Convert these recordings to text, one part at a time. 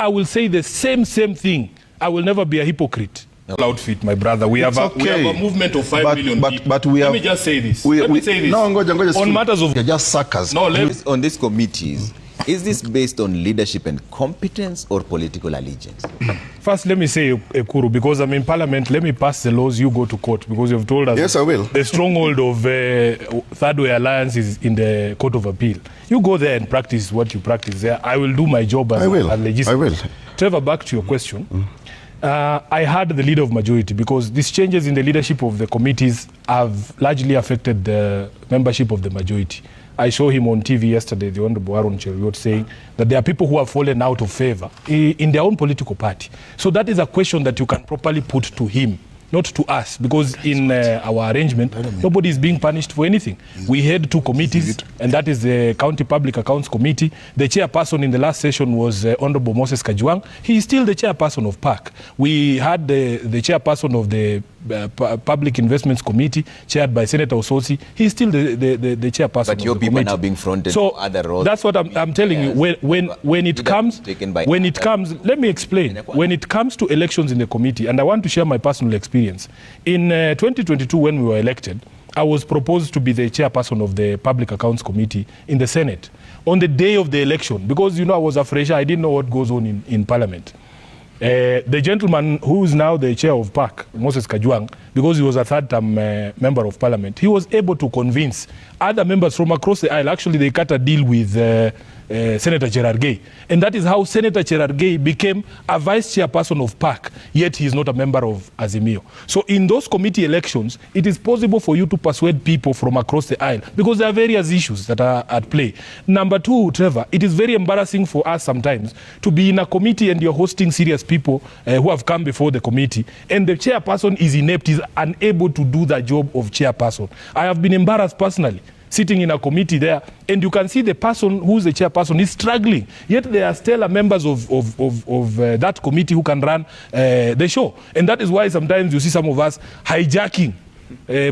I will say the same thing. I will never be a hypocrite. Outfit, my brother. We have a movement of 5 million people. But we have, let me just say this. Let me say this. No, on matters of... You're just suckers. No, on these committees, is this based on leadership and competence or political allegiance? First, let me say, Ekuru, because I'm in Parliament, let me pass the laws, you go to court, because you've told us... Yes, I will. The stronghold of Third Way Alliance is in the Court of Appeal. You go there and practice what you practice there. I will do my job as a legislator. I will. Trevor, back to your question. I heard the leader of majority, because these changes in the leadership of the committees have largely affected the membership of the majority. I saw him on TV yesterday, the Honorable Aaron Cheruiyot, saying that there are people who have fallen out of favor in their own political party. So that is a question that you can properly put to him, not to us, because in our arrangement, nobody is being punished for anything. We had 2 committees, and that is the County Public Accounts Committee. The chairperson in the last session was Honorable Moses Kajwang. He is still the chairperson of PAC. We had the chairperson of the Public Investments Committee, chaired by Senator Ososi. He's still the chairperson. But your people are now being fronted to other roles. That's what I'm telling you. When it comes, let me explain. When it comes to elections in the committee, and I want to share my personal experience. In 2022, when we were elected, I was proposed to be the chairperson of the Public Accounts Committee in the Senate on the day of the election, because, I was a fresher. I didn't know what goes on in Parliament. The gentleman who is now the chair of PAC, Moses Kajwang, because he was a third-term member of Parliament, he was able to convince other members from across the aisle. Actually, they cut a deal with Senator Gerard Gay. And that is how Senator Gerard Gay became a vice chairperson of PAC, yet he is not a member of Azimio. So in those committee elections, it is possible for you to persuade people from across the aisle, because there are various issues that are at play. Number 2, Trevor, it is very embarrassing for us sometimes to be in a committee and you're hosting serious people who have come before the committee, and the chairperson is inept, is unable to do the job of chairperson. I have been embarrassed personally, sitting in a committee there, and you can see the person who's the chairperson is struggling, yet there are still members of that committee who can run the show. And that is why sometimes you see some of us hijacking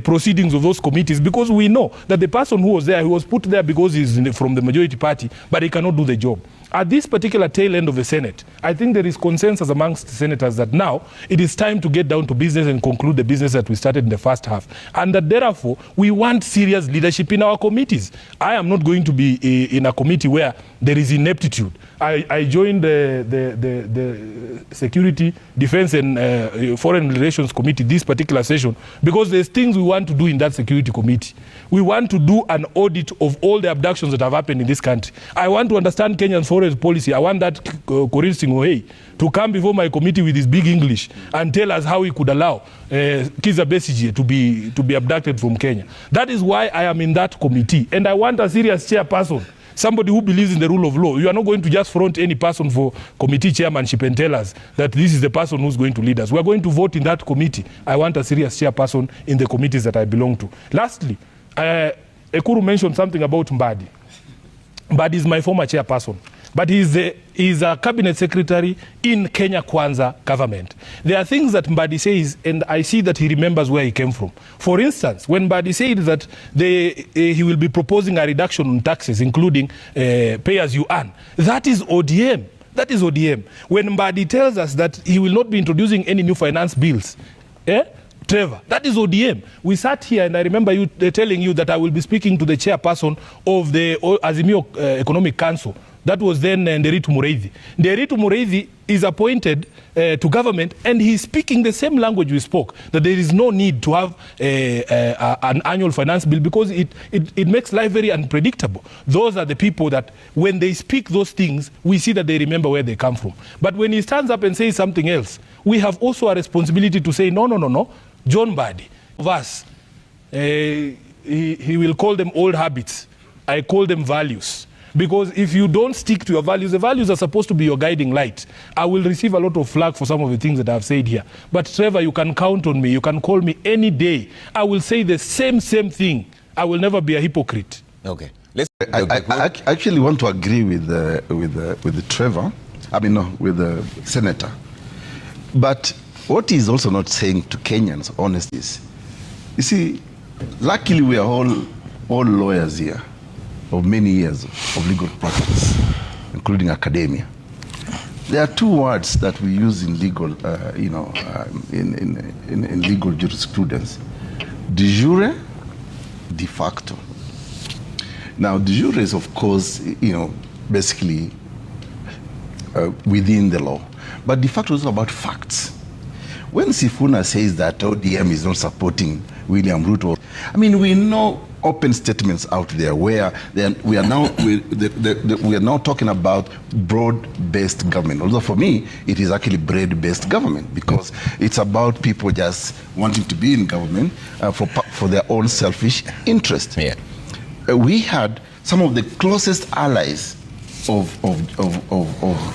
proceedings of those committees, because we know that the person who was there, he was put there because he's from the majority party, but he cannot do the job. At this particular tail end of the Senate, I think there is consensus amongst the senators that now it is time to get down to business and conclude the business that we started in the first half. And that therefore, we want serious leadership in our committees. I am not going to be in a committee where there is ineptitude. I joined the Security, Defense and Foreign Relations Committee this particular session because there's things we want to do in that Security Committee. We want to do an audit of all the abductions that have happened in this country. I want to understand Kenya's foreign policy. I want that Korir Sing'oei to come before my committee with his big English and tell us how he could allow Kizza Besigye to be abducted from Kenya. That is why I am in that committee. And I want a serious chairperson, somebody who believes in the rule of law. You are not going to just front any person for committee chairmanship and tell us that this is the person who's going to lead us. We are going to vote in that committee. I want a serious chairperson in the committees that I belong to. Lastly, Ekuru mentioned something about Mbadi. Mbadi is my former chairperson, but he's a cabinet secretary in Kenya Kwanza government. There are things that Mbadi says, and I see that he remembers where he came from. For instance, when Mbadi said that he will be proposing a reduction in taxes, including pay as you earn, that is ODM. That is ODM. When Mbadi tells us that he will not be introducing any new finance bills, Trevor, that is ODM. We sat here and I remember you telling you that I will be speaking to the chairperson of the Azimio Economic Council. That was then Nderitu Mureithi. Nderitu Mureithi is appointed to government and he's speaking the same language we spoke, that there is no need to have an annual finance bill because it makes life very unpredictable. Those are the people that when they speak those things, we see that they remember where they come from. But when he stands up and says something else, we have also a responsibility to say, no. John Mbadi, of us, he will call them old habits. I call them values. Because if you don't stick to your values, the values are supposed to be your guiding light. I will receive a lot of flack for some of the things that I've said here. But Trevor, you can count on me. You can call me any day. I will say the same thing. I will never be a hypocrite. Okay. I actually want to agree with Trevor. I mean, no, with the senator. But what he's also not saying to Kenyans, honestly, is, you see, luckily we are all lawyers here of many years of legal practice, including academia. there are two words that we use in legal, in legal jurisprudence: de jure, de facto. Now, de jure is, of course, basically within the law, but de facto is about facts. When Sifuna says that ODM is not supporting William Ruto, I mean, we know open statements out there where we are now talking about broad-based government. Although for me, it is actually bread-based government, because it's about people just wanting to be in government for their own selfish interest. Yeah. We had some of the closest allies of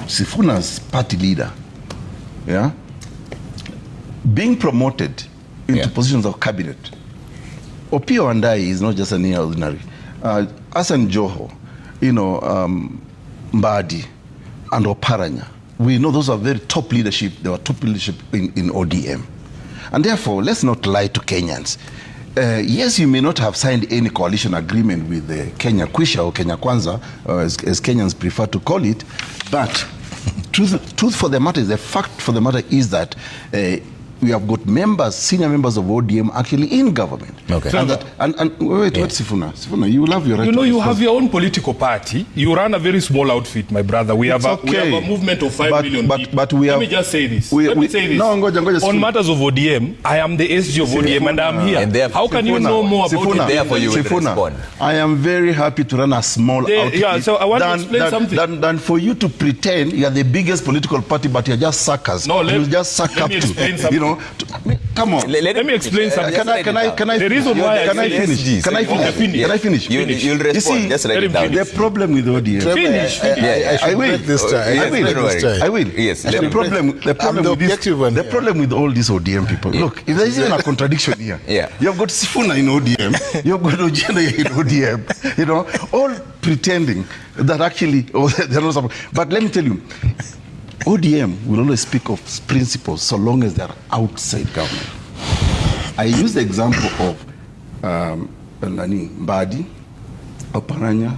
Sifuna's party leader, yeah, being promoted into positions of cabinet. Opio Andai is not just an ordinary. Asan Joho, Mbadi, and Oparanya. We know those are very top leadership. They were top leadership in ODM. And therefore, let's not lie to Kenyans. Yes, you may not have signed any coalition agreement with Kenya Kwisha or Kenya Kwanza, as Kenyans prefer to call it, but truth for the matter is, the fact for the matter is that we have got members, senior members of ODM actually in government. Okay. And wait, Sifuna? Sifuna, you will have your right. You have your own political party. You run a very small outfit, my brother. We have a movement of 5 million people. But we have, let me just say this. Let me say this. No, on matters of ODM, I am the SG of ODM and I'm here. And how can you know more about it? Therefore, you will respond. I am very happy to run a small outfit. Yeah, so I want to explain something. Than for you to pretend you are the biggest political party, but you're just suckers. No, you just suck up to, come on. Let me explain something. Can I the reason why can I finish? Can I finish? You'll respond. You see, just write it down. The problem with ODM. Finish. I will. I will. Yes. The problem with all these ODM people. Look, if there is even a contradiction here. You've got Sifuna in ODM. You've got Ojenda in ODM. All pretending that actually they're not supposed. But let me tell you, ODM will always speak of principles so long as they are outside government. I use the example of Mbadi, Oparanya,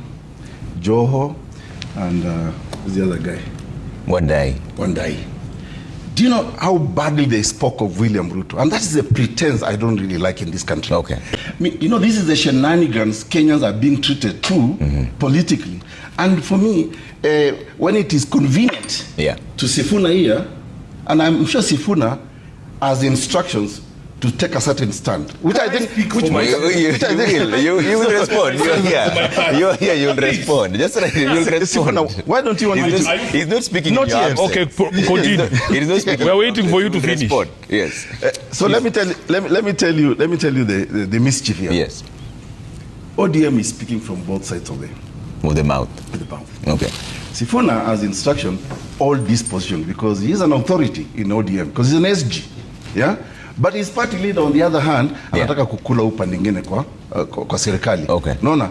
Joho, and who's the other guy? Wandai. Do you know how badly they spoke of William Ruto? And that is a pretense I don't really like in this country. Okay. I mean, this is the shenanigans Kenyans are being treated to politically. And for me, when it is convenient to Sifuna here, and I'm sure Sifuna has instructions to take a certain stand, which I think, you will respond. You're here. You'll respond. Just like you'll respond. Why don't you want me to? He's not speaking. Not yet. Okay, continue. He's not speaking. We're waiting for you to finish. Yes. So let me tell you the mischief here. Yes. ODM is speaking from both sides of the mouth. Okay. Sifuna has instruction all this position because he is an authority in ODM, because he's an SG, yeah. But his party leader, on the other hand, anataka kukula upande mwingine kwa serikali. Okay. Unaona?